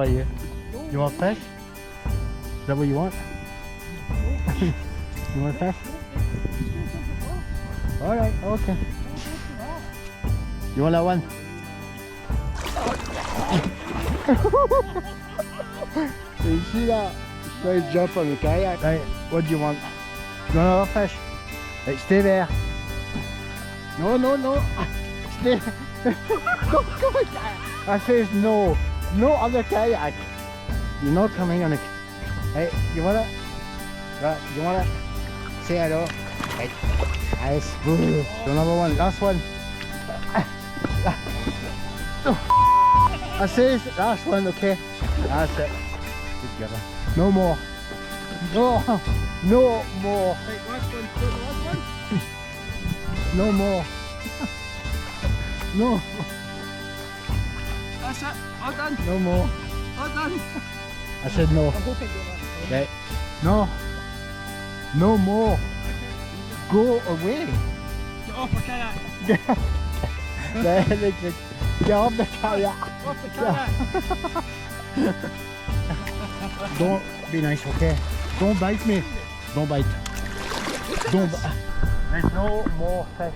about you? You want fish? Is that what you want? You want fish? Alright, okay. You want that one? You see that? He's trying to jump on the kayak. Right, what do you want? You want another fish? Right, stay there. No, no, no. Stay. Go, go on kayak. I says no. No other kayak. You're not coming on a... Hey, you want it? Right, you want it? Say hello. Right. Nice. Ooh. Another one. Last one. I say last one, okay? That's it. Together. No more. No. No more. Right, last one. Last one. No more. No. That's it. All done. No more. All done. I said no. Okay. No. No more. Go away. Get off the kayak. Get off the kayak. Off the kayak. Don't be nice, okay? Don't bite me. Don't bite. Don't bite. There's no more fish.